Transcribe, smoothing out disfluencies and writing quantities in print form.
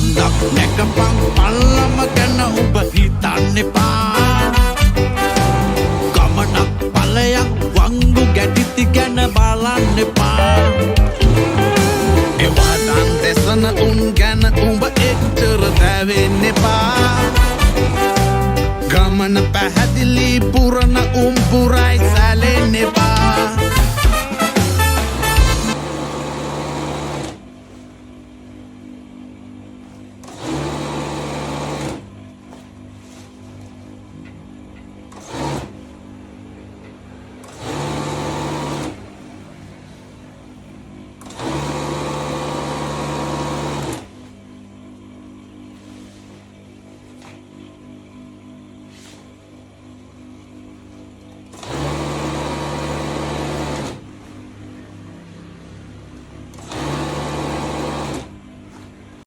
පන්දක් නැකපන් පල්ලම ගැන ඔබ හිතන්න එපා ගමනක් ඵලයක් වංගු ගැටිති ගැන බලන්න එපා එවදන් දෙසන උන් ගැන උඹ එච්චර දැවෙන්න එපා ගමන පැහැදිලි පුරන උම් පුරයි සැලෙන්න එපා